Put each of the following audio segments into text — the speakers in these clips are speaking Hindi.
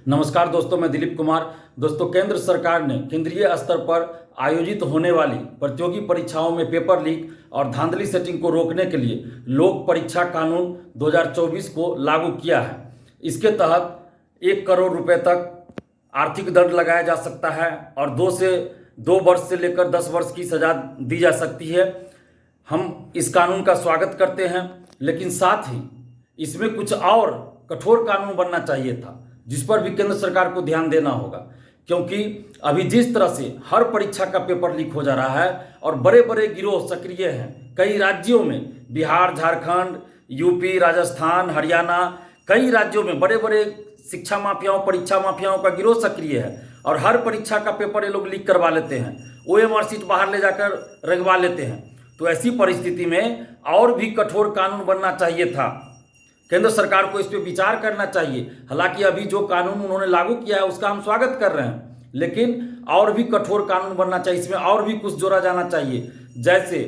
नमस्कार दोस्तों, मैं दिलीप कुमार। दोस्तों, केंद्र सरकार ने केंद्रीय स्तर पर आयोजित होने वाली प्रतियोगी परीक्षाओं में पेपर लीक और धांधली सेटिंग को रोकने के लिए लोक परीक्षा कानून 2024 को लागू किया है। इसके तहत 1 करोड़ रुपए तक आर्थिक दंड लगाया जा सकता है और 2 वर्ष से लेकर 10 वर्ष की सजा दी जा सकती है। हम इस कानून का स्वागत करते हैं, लेकिन साथ ही इसमें कुछ और कठोर कानून बनना चाहिए था, जिस पर भी केंद्र सरकार को ध्यान देना होगा। क्योंकि अभी जिस तरह से हर परीक्षा का पेपर लीक हो जा रहा है और बड़े बड़े गिरोह सक्रिय हैं कई राज्यों में, बिहार, झारखंड, यूपी, राजस्थान, हरियाणा, कई राज्यों में बड़े बड़े शिक्षा माफियाओं, परीक्षा माफियाओं का गिरोह सक्रिय है और हर परीक्षा का पेपर ये लोग लीक करवा लेते हैं, OMR शीट बाहर ले जाकर रंगवा लेते हैं। तो ऐसी परिस्थिति में और भी कठोर कानून बनना चाहिए था। केंद्र सरकार को इस पर विचार करना चाहिए। हालांकि अभी जो कानून उन्होंने लागू किया है उसका हम स्वागत कर रहे हैं, लेकिन और भी कठोर कानून बनना चाहिए। इसमें और भी कुछ जोड़ा जाना चाहिए। जैसे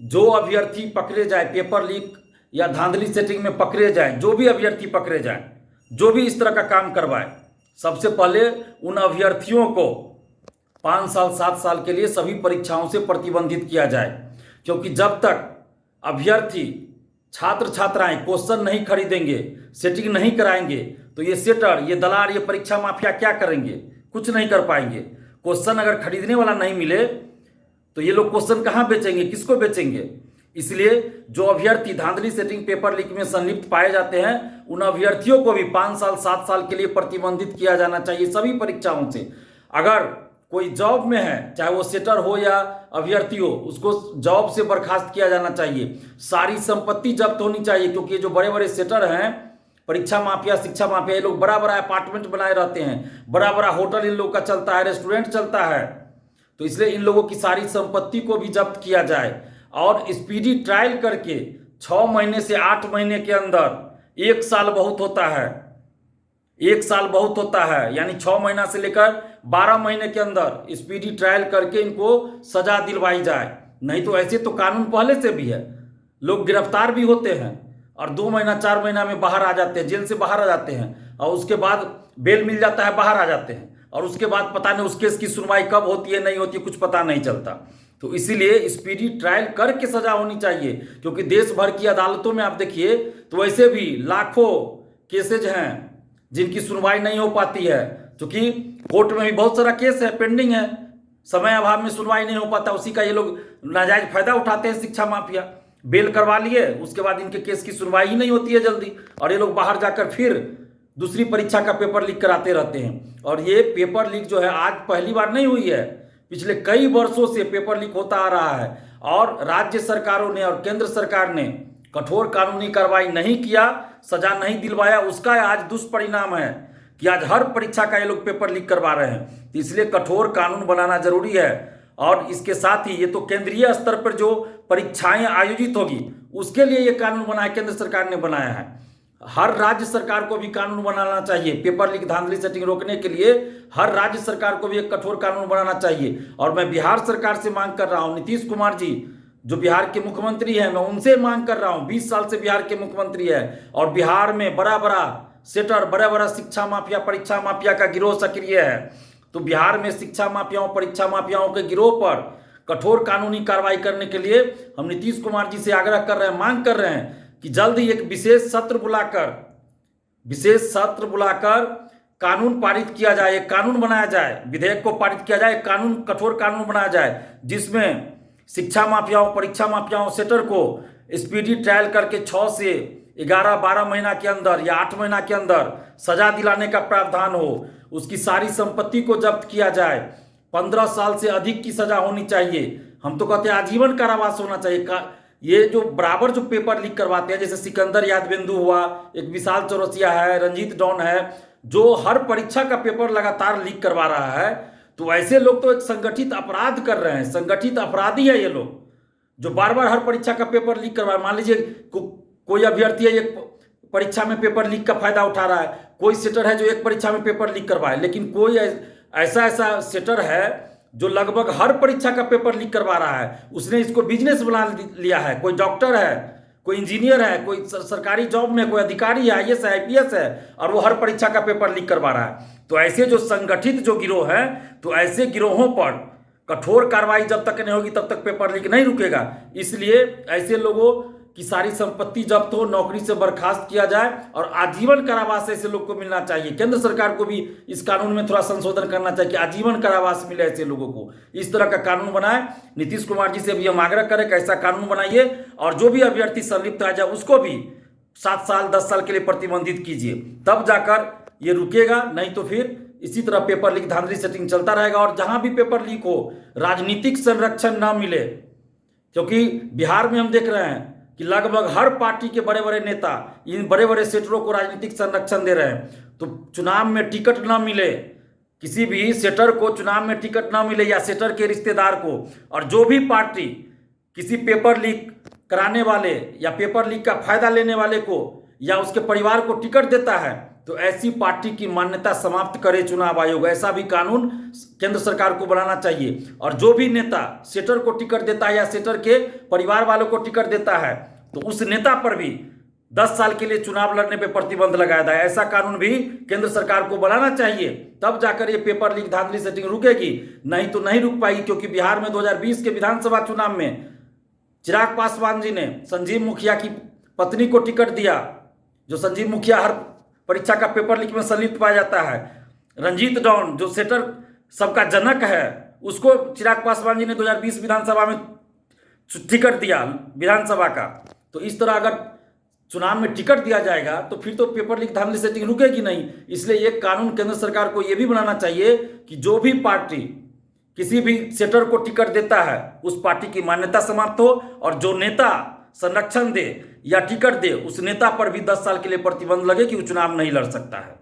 जो अभ्यर्थी पकड़े जाए पेपर लीक या धांधली सेटिंग में पकड़े जाए, जो भी अभ्यर्थी पकड़े जाए, जो भी इस तरह का काम करवाए, सबसे पहले उन अभ्यर्थियों को 5 साल 7 साल के लिए सभी परीक्षाओं से प्रतिबंधित किया जाए। क्योंकि जब तक अभ्यर्थी, छात्र छात्राएं क्वेश्चन नहीं खरीदेंगे, सेटिंग नहीं कराएंगे, तो ये सेटर, ये दलाल, ये परीक्षा माफिया क्या करेंगे? कुछ नहीं कर पाएंगे। क्वेश्चन अगर खरीदने वाला नहीं मिले तो ये लोग क्वेश्चन कहाँ बेचेंगे, किसको बेचेंगे? इसलिए जो अभ्यर्थी धांधली सेटिंग पेपर लीक में संलिप्त पाए जाते हैं, उन अभ्यर्थियों को भी 5 साल 7 साल के लिए प्रतिबंधित किया जाना चाहिए सभी परीक्षाओं से। अगर कोई जॉब में है, चाहे वो सेटर हो या अभ्यर्थी हो, उसको जॉब से बर्खास्त किया जाना चाहिए। सारी संपत्ति जब्त होनी चाहिए, क्योंकि ये जो बड़े बड़े सेटर हैं, परीक्षा माफिया, शिक्षा माफिया, ये लोग बड़ा बड़ा अपार्टमेंट बनाए रहते हैं, बड़ा बड़ा होटल इन लोगों का चलता है, रेस्टोरेंट चलता है। तो इसलिए इन लोगों की सारी संपत्ति को भी जब्त किया जाए और स्पीडी ट्रायल करके 6 महीने से 8 महीने के अंदर, 1 साल बहुत होता है, 1 साल बहुत होता है, यानी 6 महीना से लेकर 12 महीने के अंदर स्पीडी ट्रायल करके इनको सजा दिलवाई जाए। नहीं तो ऐसे तो कानून पहले से भी है, लोग गिरफ्तार भी होते हैं और 2 महीना 4 महीना में बाहर आ जाते हैं, जेल से बाहर आ जाते हैं, और उसके बाद बेल मिल जाता है, बाहर आ जाते हैं, और उसके बाद पता नहीं उस केस की सुनवाई कब होती है, नहीं होती है, कुछ पता नहीं चलता। तो इसीलिए स्पीडी ट्रायल करके सजा होनी चाहिए। क्योंकि देश भर की अदालतों में आप देखिए तो वैसे भी लाखों केसेज हैं जिनकी सुनवाई नहीं हो पाती है, क्योंकि कोर्ट में भी बहुत सारा केस है, पेंडिंग है, समय अभाव में सुनवाई नहीं हो पाता। उसी का ये लोग नाजायज फायदा उठाते हैं, शिक्षा माफिया। बेल करवा लिए, उसके बाद इनके केस की सुनवाई ही नहीं होती है जल्दी, और ये लोग बाहर जाकर फिर दूसरी परीक्षा का पेपर लीक कराते रहते हैं। और ये पेपर लीक जो है आज पहली बार नहीं हुई है, पिछले कई वर्षों से पेपर लीक होता आ रहा है और राज्य सरकारों ने और केंद्र सरकार ने कठोर कानूनी कार्रवाई नहीं किया, सजा नहीं दिलवाया। उसका आज दुष्परिणाम है कि आज हर परीक्षा का ये लोग पेपर लीक करवा रहे हैं। तो इसलिए कठोर कानून बनाना जरूरी है। और इसके साथ ही ये तो केंद्रीय स्तर पर जो परीक्षाएं आयोजित होगी उसके लिए ये कानून बना है, केंद्र सरकार ने बनाया है। हर राज्य सरकार को भी कानून बनाना चाहिए पेपर लीक, धांधली सेटिंग रोकने के लिए। हर राज्य सरकार को भी एक कठोर कानून बनाना चाहिए। और मैं बिहार सरकार से मांग कर रहा हूं, नीतीश कुमार जी जो बिहार के मुख्यमंत्री हैं, मैं उनसे मांग कर रहा हूं, 20 साल से बिहार के मुख्यमंत्री है और बिहार में बड़ा बड़ा सेटर, बड़ा बड़ा शिक्षा माफिया, परीक्षा माफिया का गिरोह सक्रिय है। तो बिहार में शिक्षा माफियाओं, परीक्षा माफियाओं के गिरोह पर कठोर कानूनी कार्रवाई करने के लिए हम नीतीश कुमार जी से आग्रह कर रहे हैं, मांग कर रहे हैं कि जल्द ही एक विशेष सत्र बुलाकर कानून पारित किया जाए, एक कानून बनाया जाए, विधेयक को पारित किया जाए, कानून, कठोर कानून बनाया जाए, जिसमें शिक्षा माफियाओं, परीक्षा माफियाओं, सेटर को स्पीडी ट्रायल करके 6 से 11-12 महीना के अंदर या 8 महीना के अंदर सजा दिलाने का प्रावधान हो। उसकी सारी संपत्ति को जब्त किया जाए। 15 साल से अधिक की सजा होनी चाहिए। हम तो कहते हैं आजीवन कारावास होना चाहिए। ये जो बराबर जो पेपर लीक करवाते हैं, जैसे सिकंदर यादवेंदु हुआ, एक विशाल चौरसिया है, रंजीत डॉन है, जो हर परीक्षा का पेपर लगातार लीक करवा रहा है, तो ऐसे लोग तो एक संगठित अपराध कर रहे हैं, संगठित अपराधी है ये लोग, जो बार बार हर परीक्षा का पेपर लीक करवा। मान लीजिए कोई अभ्यर्थी है, एक परीक्षा में पेपर लीक का फायदा उठा रहा है, कोई सेटर है जो एक परीक्षा में पेपर लीक करवाए, लेकिन कोई ऐसा सेटर है जो लगभग हर परीक्षा का पेपर लीक करवा रहा है, उसने इसको बिजनेस बना लिया है। कोई डॉक्टर है, कोई इंजीनियर है, कोई सरकारी जॉब में कोई अधिकारी है, आईएएस है, आईपीएस है, और वो हर परीक्षा का पेपर लीक करवा रहा है। तो ऐसे जो संगठित जो गिरोह है, तो ऐसे गिरोहों पर कठोर कार्रवाई जब तक नहीं होगी तब तक पेपर लीक नहीं रुकेगा। इसलिए ऐसे लोगों की सारी संपत्ति जब्त हो, नौकरी से बर्खास्त किया जाए और आजीवन कारावास ऐसे लोग को मिलना चाहिए। केंद्र सरकार को भी इस कानून में थोड़ा संशोधन करना चाहिए कि आजीवन कारावास मिले ऐसे लोगों को। इस तरह का कानून बनाए। नीतीश कुमार जी से भी हम आग्रह करें कि ऐसा कानून बनाइए और जो भी अभ्यर्थी संलिप्त आ जाए उसको भी 7 साल 10 साल के लिए प्रतिबंधित कीजिए, तब जाकर ये रुकेगा। नहीं तो फिर इसी तरह पेपर लीक धांधली सेटिंग चलता रहेगा। और जहां भी पेपर लीक हो, राजनीतिक संरक्षण ना मिले, क्योंकि बिहार में हम देख रहे हैं कि लगभग हर पार्टी के बड़े बड़े नेता इन बड़े बड़े सेटरों को राजनीतिक संरक्षण दे रहे हैं। तो चुनाव में टिकट ना मिले, किसी भी सेटर को चुनाव में टिकट ना मिले या सेटर के रिश्तेदार को, और जो भी पार्टी किसी पेपर लीक कराने वाले या पेपर लीक का फायदा लेने वाले को या उसके परिवार को टिकट देता है, तो ऐसी पार्टी की मान्यता समाप्त करे चुनाव आयोग। ऐसा भी कानून केंद्र सरकार को बनाना चाहिए। और जो भी नेता सेटर को टिकट देता है या सेटर के परिवार वालों को टिकट देता है, तो उस नेता पर भी 10 साल के लिए चुनाव लड़ने पर प्रतिबंध लगाया जाए। ऐसा कानून भी केंद्र सरकार को बनाना चाहिए, तब जाकर ये पेपर लीक धांधली सेटिंग रुकेगी। नहीं तो नहीं रुक पाएगी, क्योंकि बिहार में 2020 के विधानसभा चुनाव में चिराग पासवान जी ने संजीव मुखिया की पत्नी को टिकट दिया, जो संजीव मुखिया हर परीक्षा का पेपर लीक में संलिप्त पाया जाता है। रंजीत डॉन जो सेटर सबका जनक है, उसको चिराग पासवान जी ने 2020 विधानसभा में टिकट दिया विधानसभा का। तो इस तरह अगर चुनाव में टिकट दिया जाएगा तो फिर तो पेपर लीक धांधली सेटिंग रुकेगी नहीं। इसलिए एक कानून केंद्र सरकार को यह भी बनाना चाहिए कि जो भी पार्टी किसी भी सेटर को टिकट देता है उस पार्टी की मान्यता समाप्त हो, और जो नेता संरक्षण दे या टिकट दे उस नेता पर भी 10 साल के लिए प्रतिबंध लगे कि वो चुनाव नहीं लड़ सकता है।